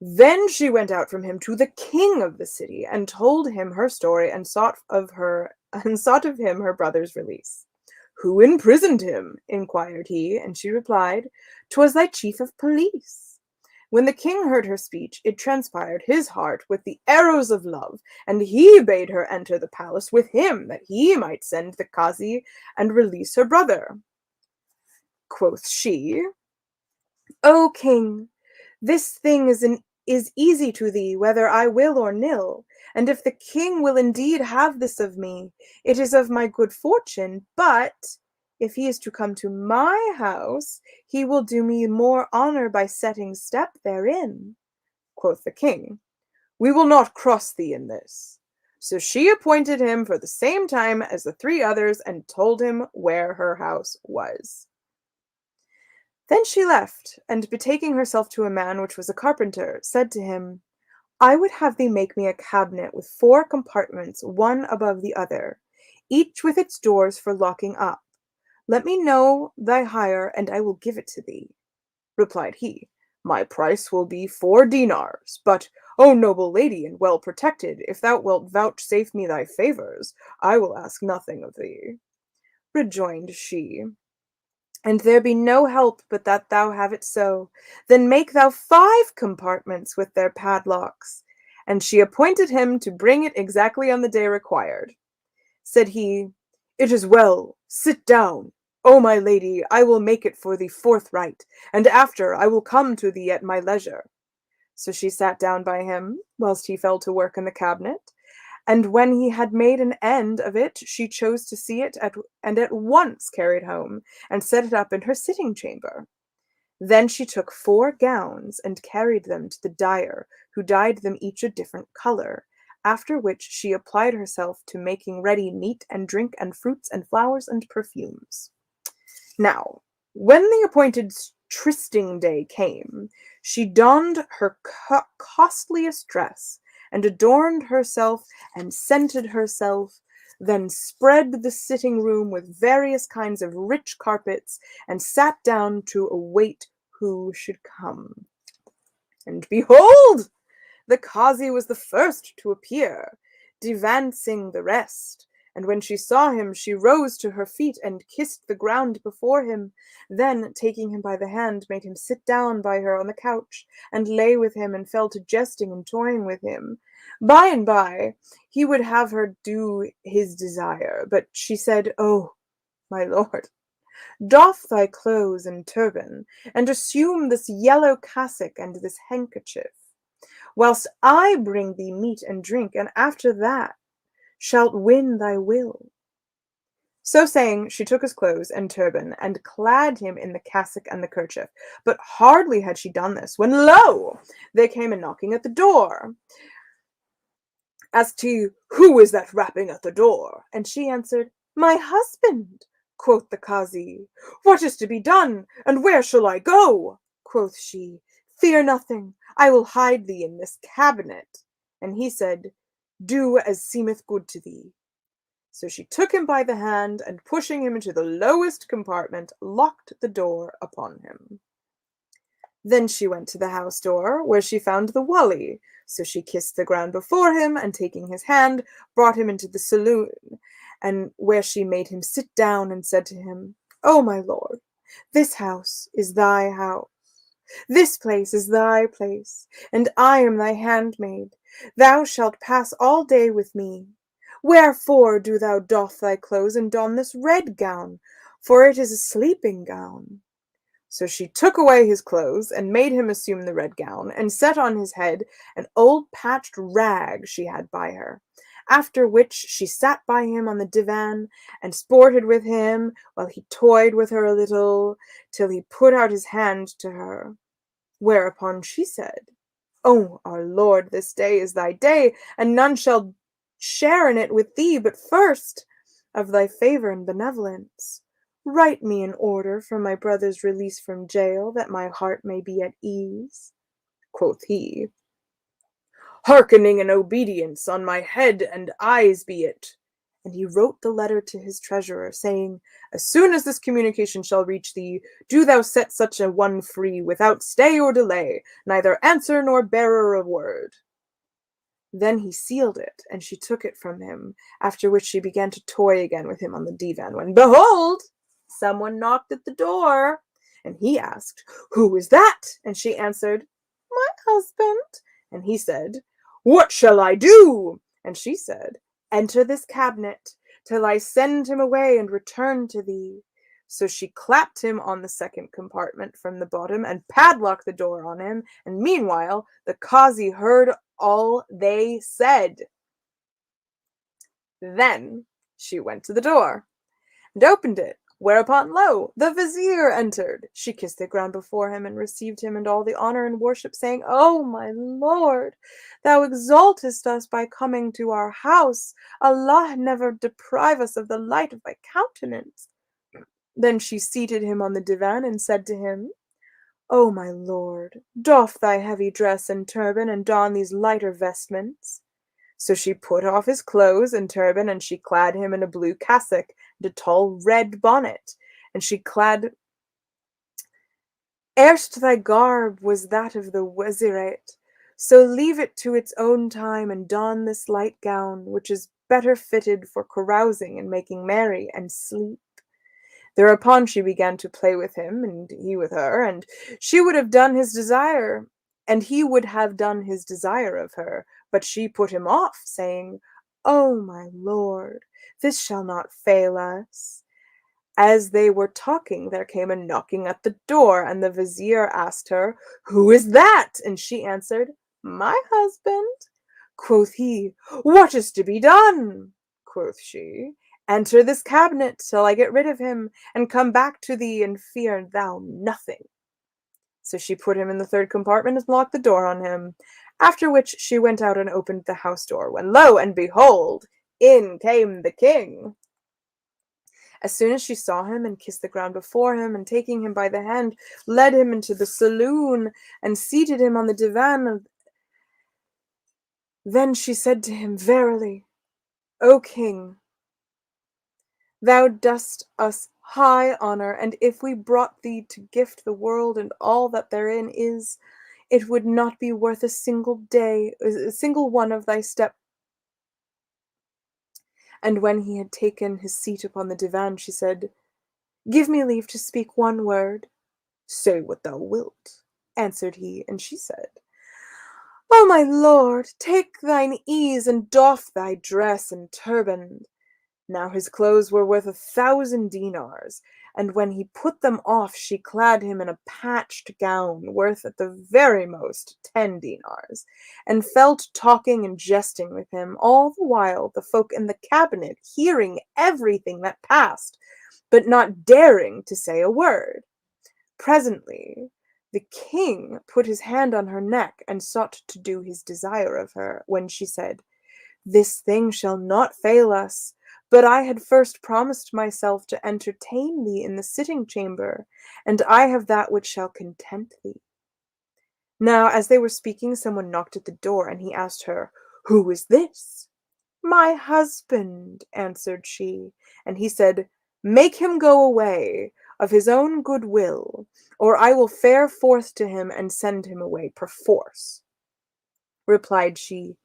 Then she went out from him to the king of the city, and told him her story, and sought of him her brother's release. Who imprisoned him? Inquired he, and she replied, 'Twas thy chief of police. When the king heard her speech, it transpired his heart with the arrows of love, and he bade her enter the palace with him, that he might send the Kazi and release her brother. Quoth she, O king, this thing is easy to thee, whether I will or nill, and if the king will indeed have this of me, it is of my good fortune, but if he is to come to my house, he will do me more honor by setting step therein. Quoth the king, We will not cross thee in this. So she appointed him for the same time as the three others, and told him where her house was. Then she left, and betaking herself to a man which was a carpenter, said to him, I would have thee make me a cabinet with 4 compartments, one above the other, each with its doors for locking up. Let me know thy hire, and I will give it to thee. Replied he, My price will be 4 dinars, but, O noble lady and well protected, if thou wilt vouchsafe me thy favours, I will ask nothing of thee. Rejoined she, And there be no help but that thou have it so. Then make thou 5 compartments with their padlocks. And she appointed him to bring it exactly on the day required. Said he, It is well, sit down. O my lady, I will make it for thee forthright, and after I will come to thee at my leisure. So she sat down by him, whilst he fell to work in the cabinet, and when he had made an end of it, she chose to see it, and at once carried home, and set it up in her sitting chamber. Then she took 4 gowns and carried them to the dyer, who dyed them each a different color, after which she applied herself to making ready meat and drink and fruits and flowers and perfumes. Now, when the appointed trysting day came, she donned her costliest dress, and adorned herself and scented herself, then spread the sitting room with various kinds of rich carpets, and sat down to await who should come. And behold! The Kazi was the first to appear, devancing the rest, and when she saw him, she rose to her feet and kissed the ground before him. Then, taking him by the hand, made him sit down by her on the couch, and lay with him, and fell to jesting and toying with him. By and by, he would have her do his desire, but she said, "Oh, my lord, doff thy clothes and turban, and assume this yellow cassock and this handkerchief, whilst I bring thee meat and drink, and after that shalt win thy will." So saying, she took his clothes and turban, and clad him in the cassock and the kerchief. But hardly had she done this, when lo! There came a knocking at the door. As to who is that rapping at the door? And she answered, "My husband." Quoth the Kazi, "What is to be done, and where shall I go?" Quoth she, "Fear nothing, I will hide thee in this cabinet." And he said, "Do as seemeth good to thee." So she took him by the hand, and pushing him into the lowest compartment, locked the door upon him. Then she went to the house door, where she found the Wali. So she kissed the ground before him, and taking his hand, brought him into the saloon, and where she made him sit down, and said to him, "O my lord, this house is thy house. This place is thy place, and I am thy handmaid. Thou shalt pass all day with me. Wherefore do thou doff thy clothes and don this red gown? For it is a sleeping gown." So she took away his clothes, and made him assume the red gown, and set on his head an old patched rag she had by her. After which she sat by him on the divan, and sported with him, while he toyed with her a little, till he put out his hand to her. Whereupon she said, "O our lord, this day is thy day, and none shall share in it with thee but first, of thy favour and benevolence. Write me an order for my brother's release from jail, that my heart may be at ease." Quoth he, "Hearkening and obedience on my head and eyes be it." And he wrote the letter to his treasurer, saying, "As soon as this communication shall reach thee, do thou set such a one free, without stay or delay, neither answer nor bearer of word." Then he sealed it, and she took it from him, after which she began to toy again with him on the divan, when behold, someone knocked at the door, and he asked, "Who is that?" And she answered, "My husband." And he said, "What shall I do?" And she said, "Enter this cabinet, till I send him away and return to thee." So she clapped him on the second compartment from the bottom, and padlocked the door on him, and meanwhile the Kazi heard all they said. Then she went to the door, and opened it, whereupon, lo, the vizier entered. She kissed the ground before him, and received him in all the honour and worship, saying, "O my lord, thou exaltest us by coming to our house. Allah never deprive us of the light of thy countenance." Then she seated him on the divan, and said to him, "O my lord, doff thy heavy dress and turban, and don these lighter vestments." So she put off his clothes and turban, and she clad him in a blue cassock and a tall red bonnet, and she clad "Erst thy garb was that of the wazirate, so leave it to its own time, and don this light gown, which is better fitted for carousing and making merry, and sleep." Thereupon she began to play with him, and he with her, and she would have done his desire, and he would have done his desire of her, but she put him off, saying, "O my lord, this shall not fail us." As they were talking, there came a knocking at the door, and the vizier asked her, "Who is that?" And she answered, "My husband." Quoth he, "What is to be done?" Quoth she, "Enter this cabinet till I get rid of him, and come back to thee, and fear thou nothing." So she put him in the third compartment and locked the door on him, after which she went out and opened the house door, when lo and behold, in came the king. As soon as she saw him and kissed the ground before him, and taking him by the hand, led him into the saloon and seated him on the divan. Then she said to him, Verily, O king, thou dost us high honor, and if we brought thee to gift the world and all that therein is, it would not be worth a single one of thy step. And when he had taken his seat upon the divan, she said, Give me leave to speak one word. Say what thou wilt, answered he, and she said, O my lord, take thine ease, and doff thy dress and turband. Now his clothes were worth 1,000 dinars, and when he put them off, she clad him in a patched gown, worth at the very most 10 dinars, and fell to talking and jesting with him, all the while the folk in the cabinet hearing everything that passed, but not daring to say a word. Presently the king put his hand on her neck and sought to do his desire of her, when she said, This thing shall not fail us, but I had first promised myself to entertain thee in the sitting chamber, and I have that which shall content thee. Now, as they were speaking, someone knocked at the door, and he asked her, Who is this? My husband, answered she, and he said, Make him go away of his own good will, or I will fare forth to him and send him away perforce. Replied she,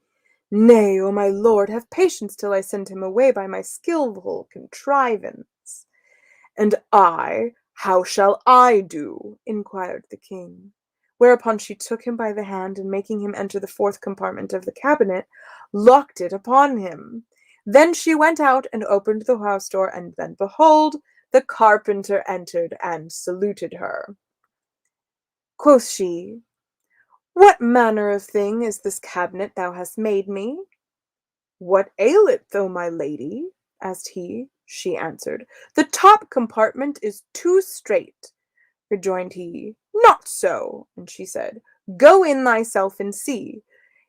Nay, O my lord, have patience till I send him away by my skillful contrivance. And I, how shall I do? Inquired the king. Whereupon she took him by the hand, and making him enter the fourth compartment of the cabinet, locked it upon him. Then she went out and opened the house door, and then behold, the carpenter entered and saluted her. Quoth she, What manner of thing is this cabinet thou hast made me? What aileth, though, my lady? Asked he. She answered, The top compartment is too strait. Rejoined he, Not so. And she said, Go in thyself and see.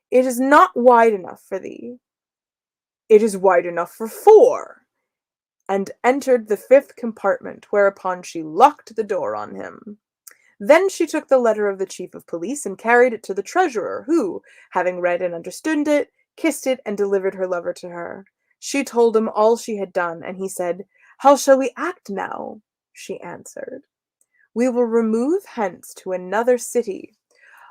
It is not wide enough for thee. It is wide enough for 4. And entered the fifth compartment, whereupon she locked the door on him. Then she took the letter of the chief of police and carried it to the treasurer, who, having read and understood it, kissed it, and delivered her lover to her. She told him all she had done, and he said, How shall we act now? She answered, We will remove hence to another city.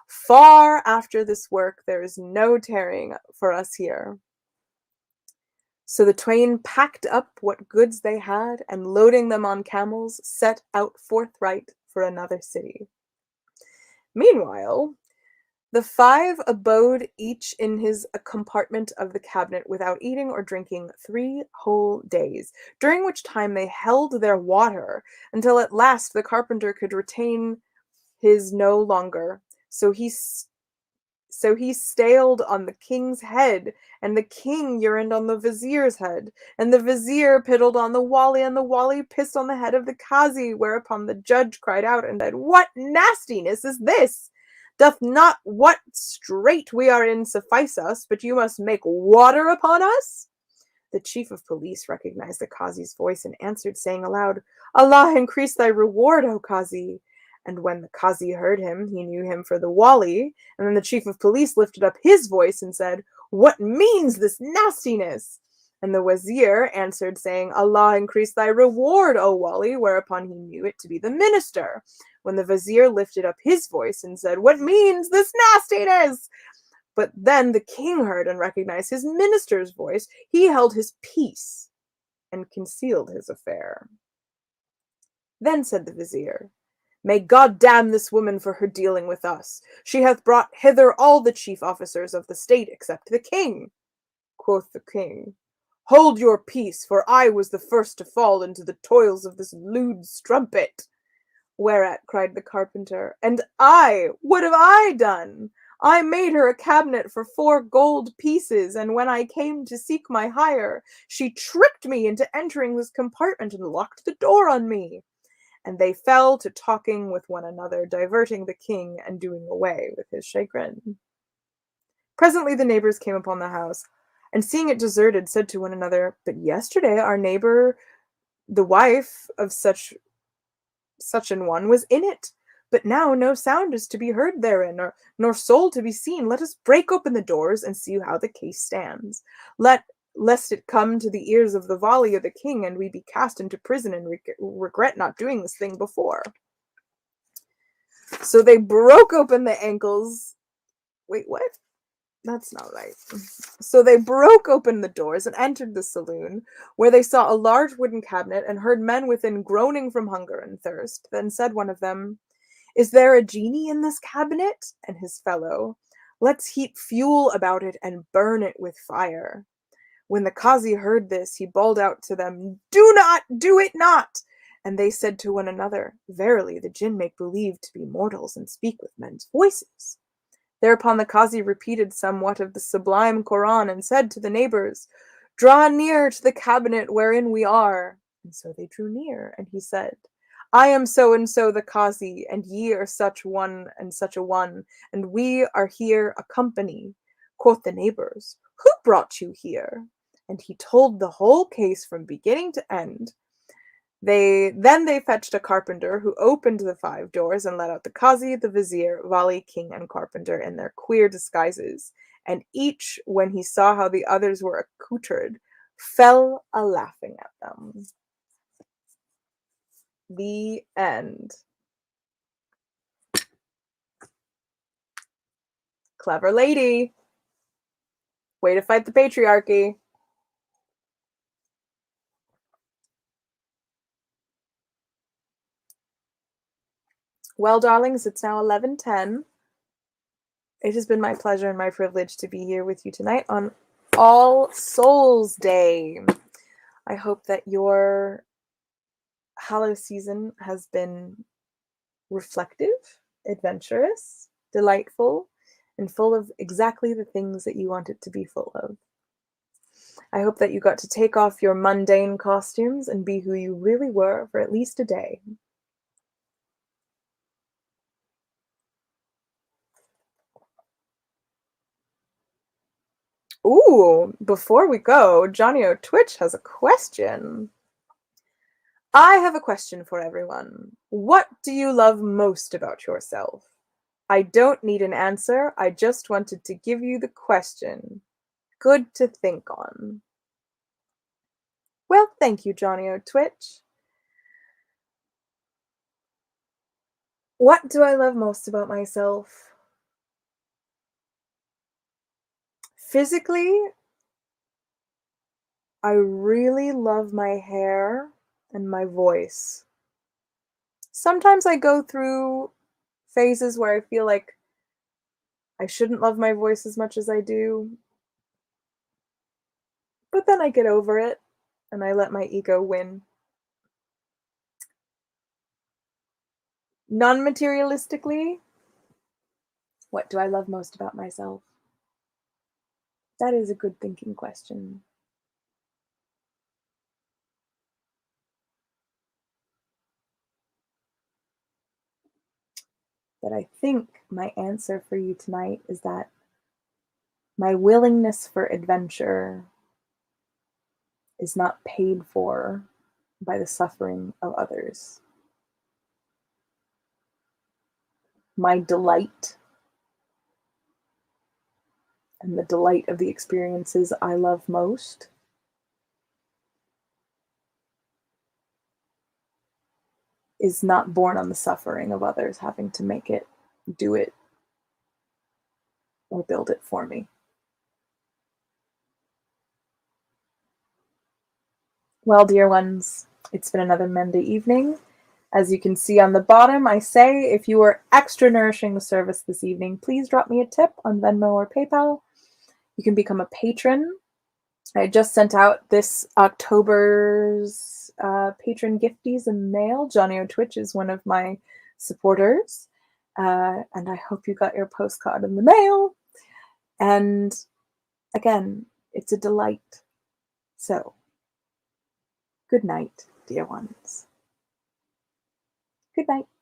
Far after this work there is no tarrying for us here. So the twain packed up what goods they had, and loading them on camels, set out forthright for another city. Meanwhile, the 5 abode each in his compartment of the cabinet without eating or drinking 3 whole days, during which time they held their water, until at last the carpenter could retain his no longer. So he staled on the king's head, and the king urined on the vizier's head, and the vizier piddled on the wali, and the wali pissed on the head of the qazi, whereupon the judge cried out and said, What nastiness is this? Doth not what strait we are in suffice us, but you must make water upon us? The chief of police recognized the qazi's voice and answered, saying aloud, Allah increase thy reward, O qazi. And when the qazi heard him, he knew him for the wali, and then the chief of police lifted up his voice and said, What means this nastiness? And the wazir answered, saying, Allah increase thy reward, O wali, whereupon he knew it to be the minister. When the vizier lifted up his voice and said, What means this nastiness? But then the king heard and recognized his minister's voice. He held his peace and concealed his affair. Then said the vizier, May God damn this woman for her dealing with us. She hath brought hither all the chief officers of the state except the king. Quoth the king, Hold your peace, for I was the first to fall into the toils of this lewd strumpet. Whereat cried the carpenter, And I, what have I done? I made her a cabinet for 4 gold pieces, and when I came to seek my hire, she tricked me into entering this compartment and locked the door on me. and they fell to talking with one another, diverting the king and doing away with his chagrin. Presently the neighbors came upon the house, and seeing it deserted, said to one another, "But yesterday our neighbor, the wife of such an one, was in it. But now no sound is to be heard therein, nor soul to be seen. Let us break open the doors and see how the case stands. Lest it come to the ears of the volley of the king, and we be cast into prison and regret not doing this thing before." So they broke open the ankles. Wait, what? That's not right. So they broke open the doors and entered the saloon, where they saw a large wooden cabinet and heard men within groaning from hunger and thirst. Then said one of them, "Is there a genie in this cabinet?" And his fellow, "Let's heap fuel about it and burn it with fire." When the Kazi heard this, he bawled out to them, "Do not, do it not!" And they said to one another, "Verily, the jinn make believe to be mortals and speak with men's voices." Thereupon the Kazi repeated somewhat of the sublime Koran and said to the neighbors, "Draw near to the cabinet wherein we are." And so they drew near, and he said, "I am so and so the Kazi, and ye are such one and such a one, and we are here a company." Quoth the neighbors, "Who brought you here?" And he told the whole case from beginning to end. They fetched a carpenter, who opened the 5 doors and let out the Kazi, the vizier, Wali, king, and carpenter in their queer disguises, and each, when he saw how the others were accoutred, fell a laughing at them. The end. Clever lady. Way to fight the patriarchy. Well, darlings, it's now 11:10. It has been my pleasure and my privilege to be here with you tonight on All Souls Day. I hope that your Hallow season has been reflective, adventurous, delightful, and full of exactly the things that you want it to be full of. I hope that you got to take off your mundane costumes and be who you really were for at least a day. Ooh, before we go, Johnny O Twitch has a question. I have a question for everyone. What do you love most about yourself? I don't need an answer. I just wanted to give you the question. Good to think on. Well, thank you, Johnny O Twitch. What do I love most about myself? Physically, I really love my hair and my voice. Sometimes I go through phases where I feel like I shouldn't love my voice as much as I do, but then I get over it and I let my ego win. Non-materialistically, what do I love most about myself? That is a good thinking question. But I think my answer for you tonight is that my willingness for adventure is not paid for by the suffering of others. My delight and the delight of the experiences I love most is not born on the suffering of others having to make it, do it, or build it for me. Well, dear ones, it's been another Monday evening. As you can see on the bottom, I say if you are extra nourishing the service this evening, please drop me a tip on Venmo or PayPal. You can become a patron. I just sent out this October's patron gifties in mail. Johnny O Twitch is one of my supporters. And I hope you got your postcard in the mail. And again, it's a delight. So, good night, dear ones. Good night.